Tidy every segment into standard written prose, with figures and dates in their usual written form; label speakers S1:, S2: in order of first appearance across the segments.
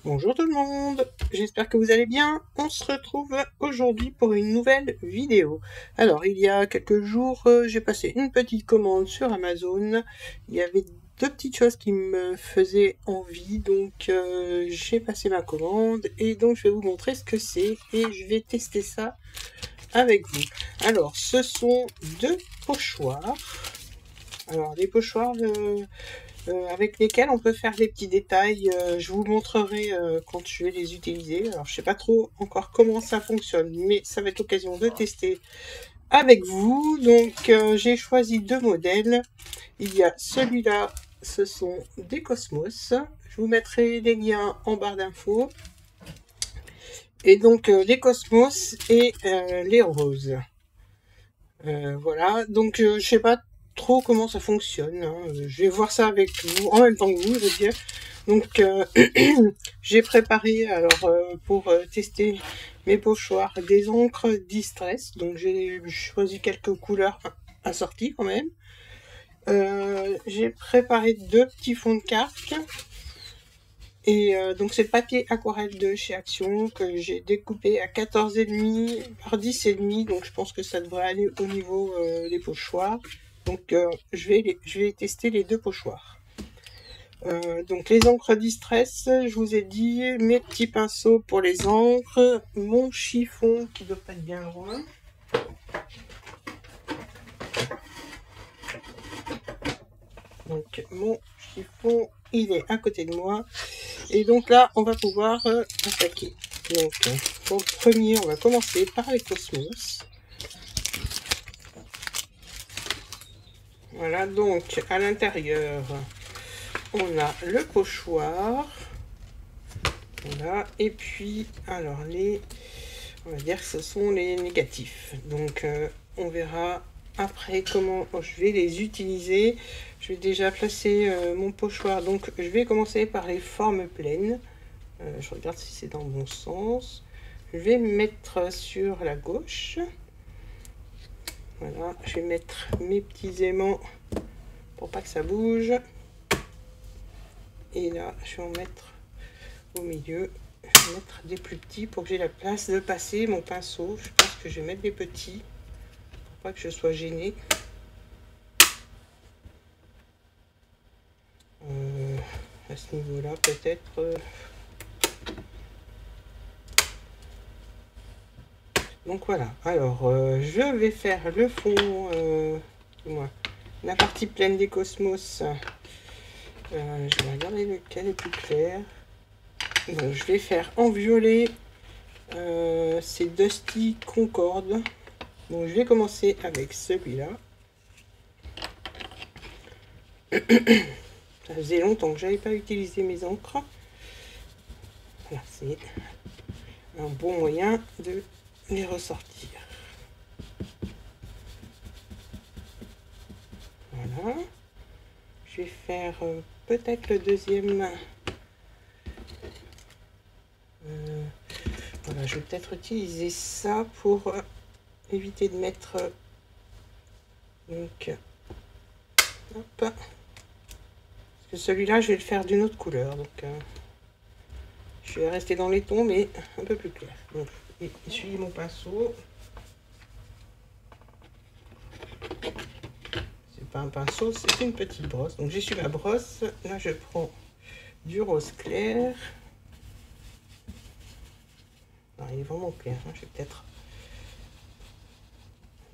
S1: Bonjour tout le monde, j'espère que vous allez bien. On se retrouve aujourd'hui pour une nouvelle vidéo. Alors, il y a quelques jours, j'ai passé une petite commande sur Amazon. Il y avait deux petites choses qui me faisaient envie, donc j'ai passé ma commande et donc je vais vous montrer ce que c'est et je vais tester ça avec vous. Alors, ce sont deux pochoirs. Alors, des pochoirs avec lesquels on peut faire des petits détails. Je vous montrerai quand je vais les utiliser. Alors je sais pas trop encore comment ça fonctionne, mais ça va être l'occasion de tester avec vous. Donc j'ai choisi deux modèles. Il y a celui-là, ce sont des Cosmos. Je vous mettrai les liens en barre d'infos. Et donc les Cosmos et les roses. Voilà, donc je sais pas trop comment ça fonctionne, hein. Je vais voir ça avec vous en même temps que vous, je veux dire. Donc j'ai préparé alors pour tester mes pochoirs des encres Distress. Donc j'ai choisi quelques couleurs assorties quand même. J'ai préparé deux petits fonds de carte. Et donc c'est le papier aquarelle de chez Action que j'ai découpé à 14,5 par 10,5. Donc je pense que ça devrait aller au niveau des pochoirs. Donc je vais tester les deux pochoirs. Donc les encres Distress, je vous ai dit, mes petits pinceaux pour les encres, mon chiffon qui doit pas être bien loin. Donc mon chiffon, il est à côté de moi. Et donc là, on va pouvoir attaquer. Donc pour le premier, on va commencer par les Cosmos. Voilà, donc à l'intérieur, on a le pochoir. Voilà, et puis, alors on va dire que ce sont les négatifs. Donc on verra après comment je vais les utiliser. Je vais déjà placer mon pochoir. Donc je vais commencer par les formes pleines. Je regarde si c'est dans le bon sens. Je vais mettre sur la gauche. Voilà, je vais mettre mes petits aimants pour pas que ça bouge. Et là, je vais en mettre au milieu. Je vais mettre des plus petits pour que j'ai la place de passer mon pinceau. Je pense que je vais mettre des petits pour pas que je sois gênée. À ce niveau-là, peut-être. Donc voilà, alors je vais faire le fond, la partie pleine des Cosmos. Je vais regarder lequel est plus clair. Donc je vais faire en violet, c'est Dusty Concorde. Donc je vais commencer avec celui-là. Ça faisait longtemps que j'avais pas utilisé mes encres. Voilà, c'est un bon moyen de les ressortir. Voilà. Je vais faire peut-être le deuxième. Voilà, je vais peut-être utiliser ça pour éviter de mettre donc hop, parce que celui-là je vais le faire d'une autre couleur, donc je vais rester dans les tons mais un peu plus clair. Donc j'essuie mon pinceau. C'est pas un pinceau, c'est une petite brosse. Donc j'essuie ma brosse. Là je prends du rose clair. Alors, il est vraiment clair, hein. Je vais peut-être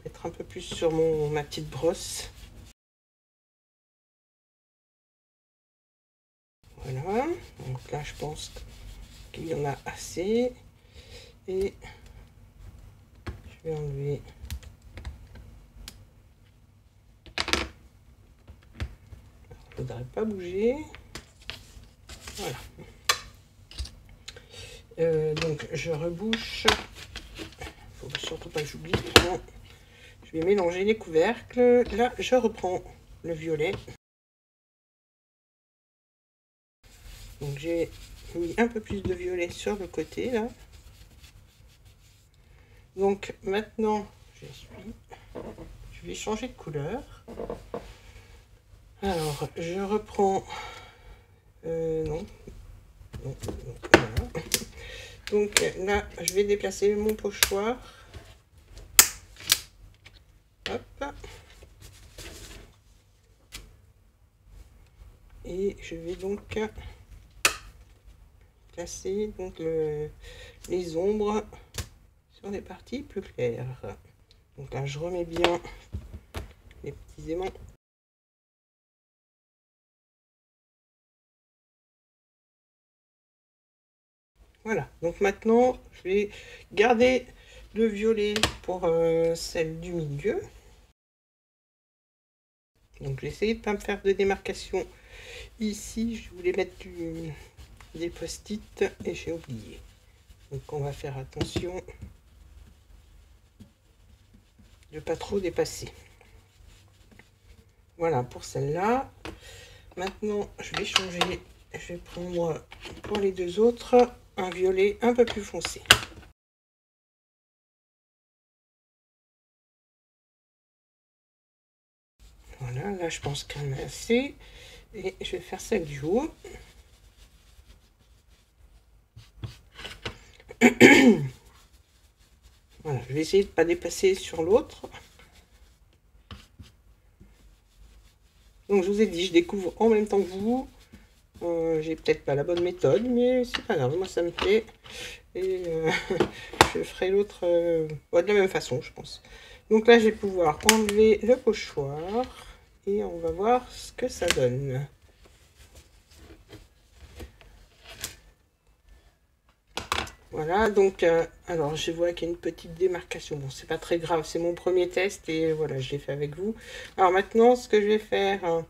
S1: mettre un peu plus sur ma petite brosse. Voilà, donc là je pense qu'il y en a assez. Et je vais enlever il ne faudrait pas bouger. Voilà. Donc je rebouche. Il faut surtout pas que j'oublie. Je vais mélanger les couvercles. Là je reprends le violet. Donc j'ai mis un peu plus de violet sur le côté là. Donc maintenant je vais changer de couleur. Alors je reprends non, non, voilà. Donc là, je vais déplacer mon pochoir. Hop. Et je vais donc placer donc les ombres sur des parties plus claires. Donc là, je remets bien les petits aimants. Voilà, donc maintenant, je vais garder le violet pour celle du milieu. Donc j'ai essayé de ne pas me faire de démarcation ici. Je voulais mettre des post-it et j'ai oublié. Donc on va faire attention de ne pas trop dépasser. Voilà pour celle-là. Maintenant, je vais changer. Je vais prendre pour les deux autres un violet un peu plus foncé. Voilà, là je pense qu'il y en a assez. Et je vais faire celle du haut. Voilà, je vais essayer de ne pas dépasser sur l'autre. Donc je vous ai dit, je découvre en même temps que vous. J'ai peut-être pas la bonne méthode, mais c'est pas grave, moi ça me plaît. Et je ferai l'autre de la même façon, je pense. Donc là, je vais pouvoir enlever le pochoir et on va voir ce que ça donne. Voilà, donc, alors je vois qu'il y a une petite démarcation. Bon, c'est pas très grave, c'est mon premier test et voilà, je l'ai fait avec vous. Alors maintenant, ce que je vais faire,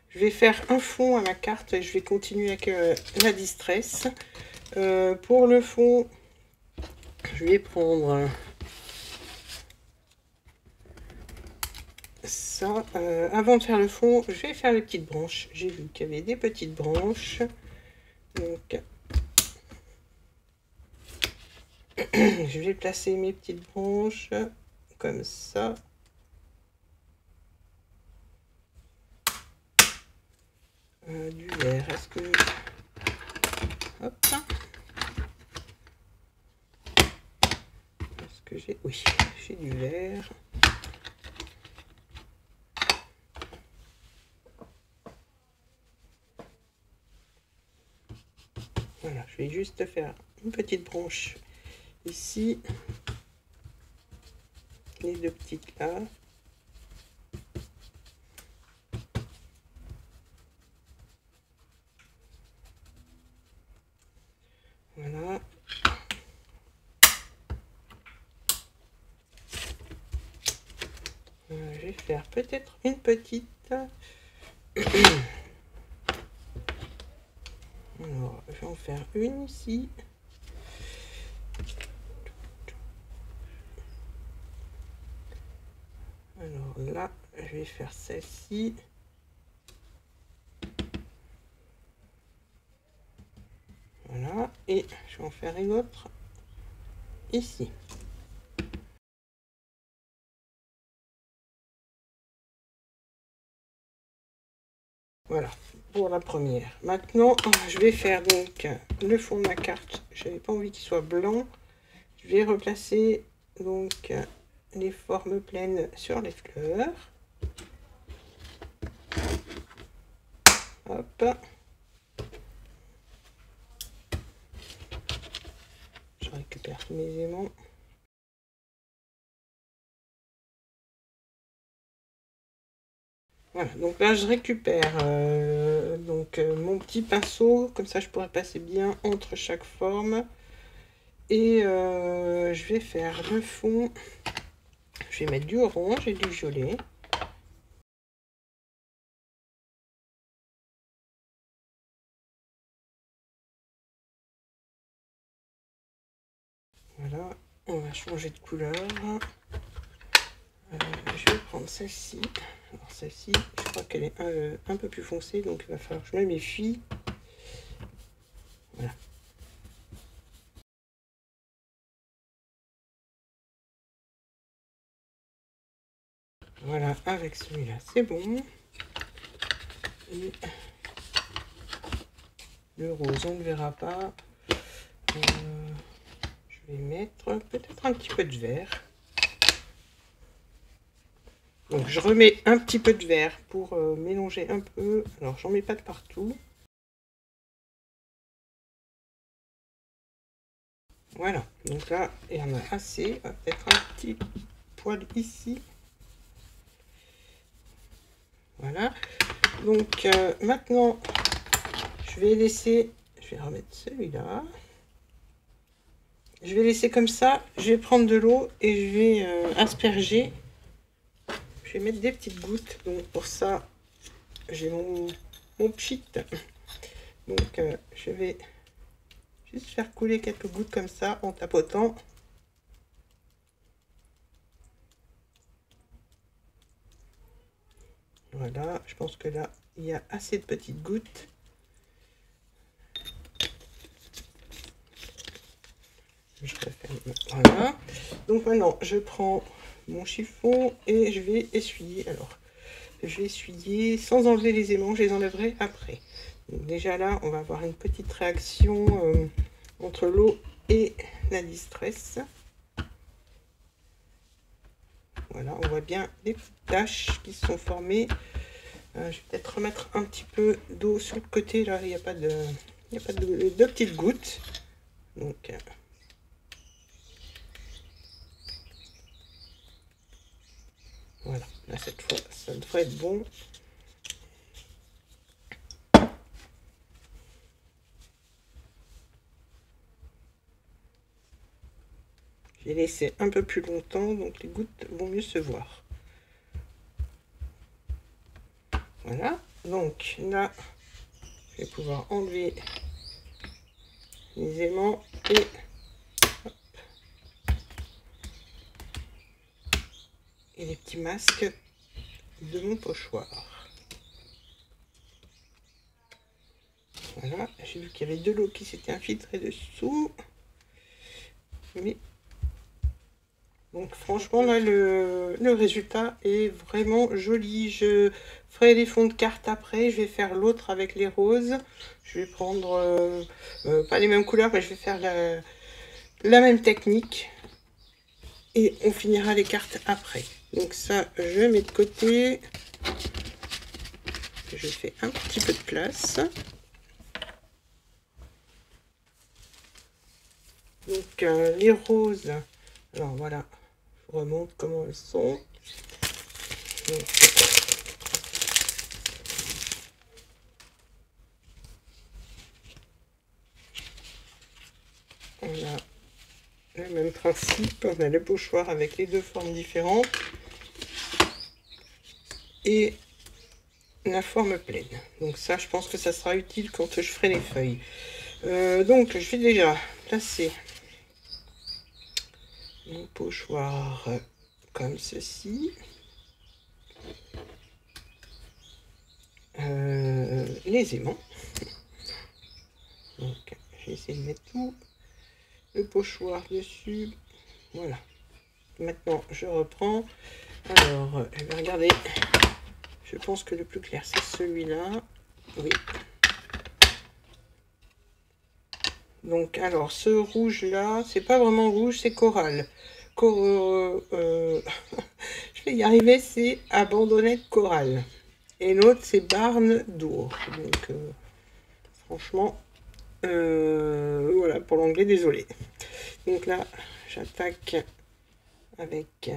S1: je vais faire un fond à ma carte et je vais continuer avec la distress. Pour le fond, je vais prendre ça. Avant de faire le fond, je vais faire les petites branches. J'ai vu qu'il y avait des petites branches. Donc, je vais placer mes petites branches comme ça. Du vert, est-ce que... Hop. Est-ce que j'ai... Oui, j'ai du vert. Voilà, je vais juste faire une petite branche ici. Les deux petites là. Voilà. Je vais faire peut-être une petite. Alors, je vais en faire une ici. Alors là, je vais faire celle-ci. Voilà, et je vais en faire une autre ici. Voilà, pour la première. Maintenant, je vais faire donc le fond de ma carte. Je n'avais pas envie qu'il soit blanc. Je vais replacer donc les formes pleines sur les fleurs. Hop. Je récupère tous mes aimants. Voilà, donc là je récupère mon petit pinceau, comme ça je pourrais passer bien entre chaque forme. Et je vais faire le fond. Je vais mettre du orange et du violet. Voilà, on va changer de couleur. Je vais prendre celle-ci. Alors celle-ci, je crois qu'elle est un peu plus foncée, donc il va falloir que je me méfie. Voilà. Voilà, avec celui-là, c'est bon. Et Le rose, on ne verra pas. Je vais mettre peut-être un petit peu de vert. Donc je remets un petit peu de vert pour mélanger un peu. Alors j'en mets pas de partout. Voilà, donc là il y en a assez. Peut-être un petit poil ici. Voilà. Donc maintenant je vais laisser. Je vais remettre celui-là. Je vais laisser comme ça. Je vais prendre de l'eau et je vais asperger. Je vais mettre des petites gouttes. Donc pour ça, j'ai mon pchit. Donc je vais juste faire couler quelques gouttes comme ça en tapotant. Voilà, je pense que là, il y a assez de petites gouttes. Je referme. Voilà. Donc maintenant, je prends mon chiffon et je vais essuyer. Alors, je vais essuyer sans enlever les aimants, je les enlèverai après. Donc déjà là, on va avoir une petite réaction entre l'eau et la distress. Voilà, on voit bien les petites taches qui se sont formées. Je vais peut-être remettre un petit peu d'eau sur le côté. Là, il n'y a pas de petites gouttes. Donc, voilà, là cette fois, ça devrait être bon. J'ai laissé un peu plus longtemps, donc les gouttes vont mieux se voir. Voilà, donc là, je vais pouvoir enlever les aimants et hop, et les petits masques de mon pochoir. Voilà, j'ai vu qu'il y avait de l'eau qui s'était infiltrée dessous. Mais donc franchement là le résultat est vraiment joli. Je ferai les fonds de carte après. Je vais faire l'autre avec les roses. Je vais prendre pas les mêmes couleurs, mais je vais faire la même technique. Et on finira les cartes après. Donc ça je mets de côté. Je fais un petit peu de place. Donc les roses. Alors voilà. Je remonte comment elles sont. Donc, on a le même principe, on a le pochoir avec les deux formes différentes et la forme pleine. Donc ça, je pense que ça sera utile quand je ferai les feuilles. Donc je vais déjà placer mon pochoir comme ceci. Les aimants. Donc j'ai essayé de mettre tout le pochoir dessus. Voilà. Maintenant je reprends. Alors je vais regarder. Je pense que le plus clair c'est celui-là. Oui. Donc alors ce rouge là, c'est pas vraiment rouge, c'est corail. Je vais y arriver, c'est abandonnette corail. Et l'autre c'est Barne d'Our. Donc franchement, voilà pour l'anglais, désolé. Donc là, j'attaque avec.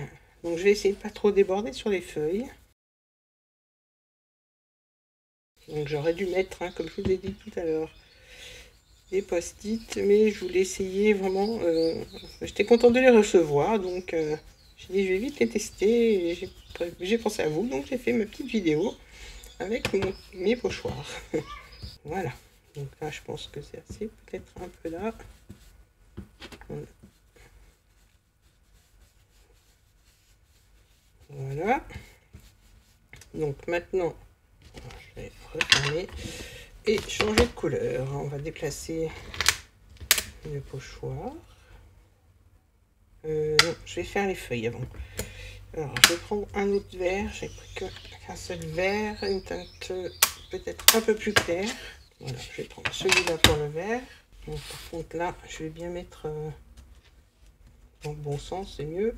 S1: Donc je vais essayer de pas trop déborder sur les feuilles. Donc j'aurais dû mettre, hein, comme je vous ai dit tout à l'heure, des post-it, mais je voulais essayer vraiment. J'étais contente de les recevoir, donc j'ai dit je vais vite les tester. Et j'ai pensé à vous, donc j'ai fait ma petite vidéo avec mes pochoirs. Voilà. Donc là, je pense que c'est assez. Peut-être un peu là. Voilà. Donc maintenant, je vais refermer et changer de couleur. On va déplacer le pochoir. Non, je vais faire les feuilles avant. Alors, je vais prendre un autre vert. J'ai pris qu'un seul vert, une teinte peut-être un peu plus claire. Voilà, je vais prendre celui-là pour le vert. Donc, par contre là, je vais bien mettre dans le bon sens, c'est mieux.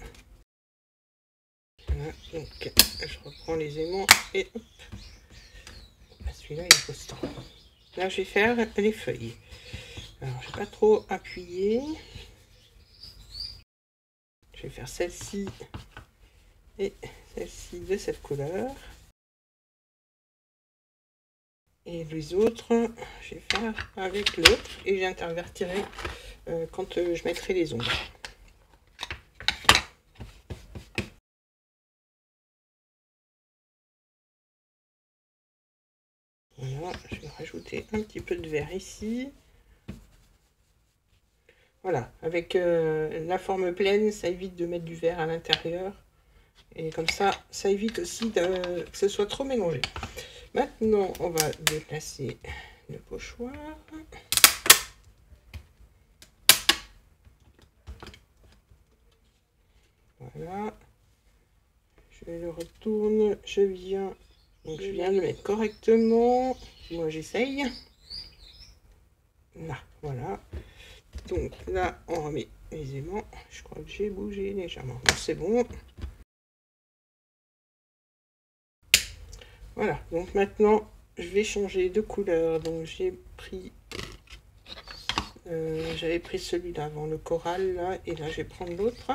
S1: Voilà, donc je reprends les aimants et hop. Celui-là il est constant. Là je vais faire les feuilles. Alors je vais pas trop appuyer. Je vais faire celle-ci et celle-ci de cette couleur. Et les autres, je vais faire avec l'autre et j'intervertirai quand je mettrai les ombres. Voilà, je vais rajouter un petit peu de vert ici. Voilà, avec la forme pleine, ça évite de mettre du vert à l'intérieur. Et comme ça évite aussi que ce soit trop mélangé. Maintenant, on va déplacer le pochoir. Voilà. Je le retourne, je viens de le mettre correctement. Moi, j'essaye. Là, voilà. Donc là, on remet les aimants. Je crois que j'ai bougé légèrement. C'est bon. Voilà. Donc maintenant, je vais changer de couleur. Donc j'ai pris... j'avais pris celui-là avant, le coral, là. Et là, je vais prendre l'autre.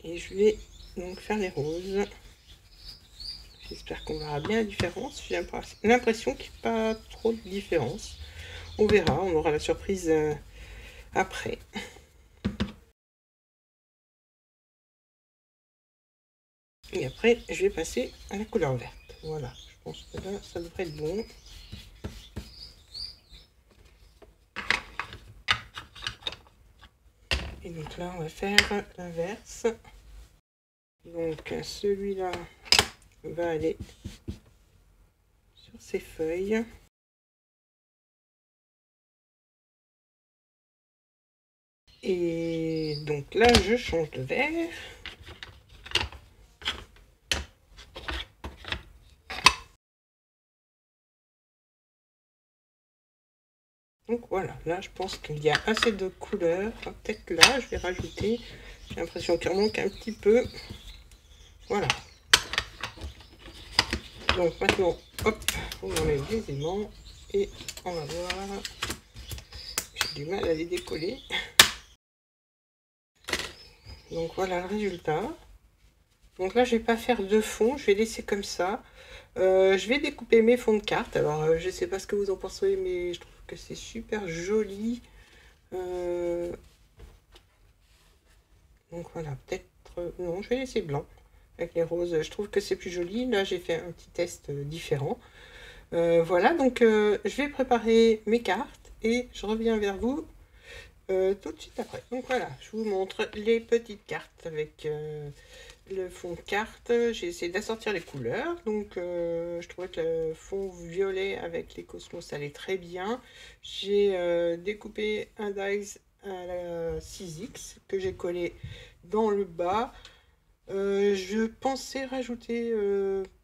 S1: Et je vais donc faire les roses. J'espère qu'on verra bien la différence. J'ai l'impression qu'il n'y a pas trop de différence. On verra, on aura la surprise après. Et après, je vais passer à la couleur verte. Voilà, je pense que là, ça devrait être bon. Et donc là, on va faire l'inverse. Donc celui-là va aller sur ces feuilles. Et donc là, je change de vert. Donc voilà, là je pense qu'il y a assez de couleurs. Peut-être là, je vais rajouter. J'ai l'impression qu'il manque un petit peu. Voilà. Donc maintenant, hop, on enlève les aimants et on va voir. J'ai du mal à les décoller. Donc voilà le résultat. Donc là, je vais pas faire de fond, je vais laisser comme ça. Je vais découper mes fonds de carte. Alors, je sais pas ce que vous en pensez, mais je trouve que c'est super joli. Donc voilà, peut-être... non, je vais laisser blanc avec les roses. Je trouve que c'est plus joli. Là, j'ai fait un petit test différent. Voilà, donc je vais préparer mes cartes et je reviens vers vous tout de suite après. Donc voilà, je vous montre les petites cartes avec le fond de carte. J'ai essayé d'assortir les couleurs. Donc je trouvais que le fond violet avec les cosmos allait très bien. J'ai découpé un dies à la 6X que j'ai collé dans le bas. Je pensais rajouter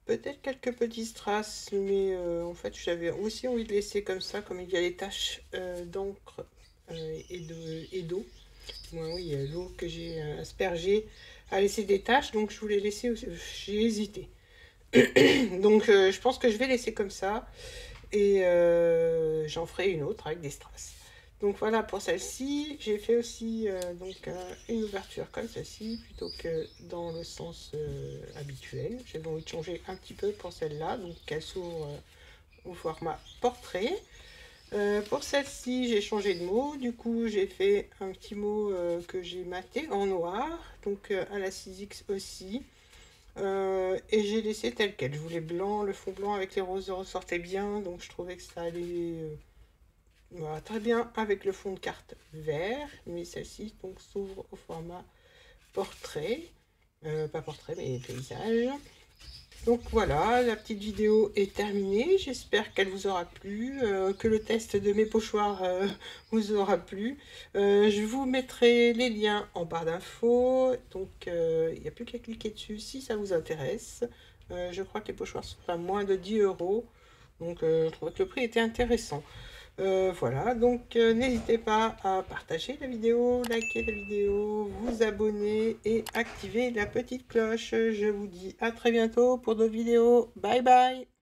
S1: peut-être quelques petits strass, mais en fait j'avais aussi envie de laisser comme ça, comme il y a les taches d'encre et d'eau. Moi, oui, l'eau que j'ai aspergée a laissé des taches, donc je voulais laisser aussi, j'ai hésité. Donc je pense que je vais laisser comme ça, et j'en ferai une autre avec des strass. Donc voilà pour celle-ci. J'ai fait aussi une ouverture comme celle-ci plutôt que dans le sens habituel. J'avais envie de changer un petit peu pour celle-là, donc qu'elle s'ouvre au format portrait. Pour celle-ci, j'ai changé de mot. Du coup, j'ai fait un petit mot que j'ai maté en noir, donc à la 6X aussi. Et j'ai laissé tel quel. Je voulais blanc, le fond blanc avec les roses ressortait bien, donc je trouvais que ça allait voilà, très bien avec le fond de carte vert, mais celle-ci donc s'ouvre au format portrait, pas portrait mais paysage. Donc voilà, la petite vidéo est terminée, j'espère qu'elle vous aura plu, que le test de mes pochoirs vous aura plu. Je vous mettrai les liens en barre d'infos, donc il n'y a plus qu'à cliquer dessus si ça vous intéresse. Je crois que les pochoirs sont à moins de 10 euros. Donc je trouvais que le prix était intéressant. Voilà, donc n'hésitez pas à partager la vidéo, liker la vidéo, vous abonner et activer la petite cloche. Je vous dis à très bientôt pour d'autres vidéos. Bye bye!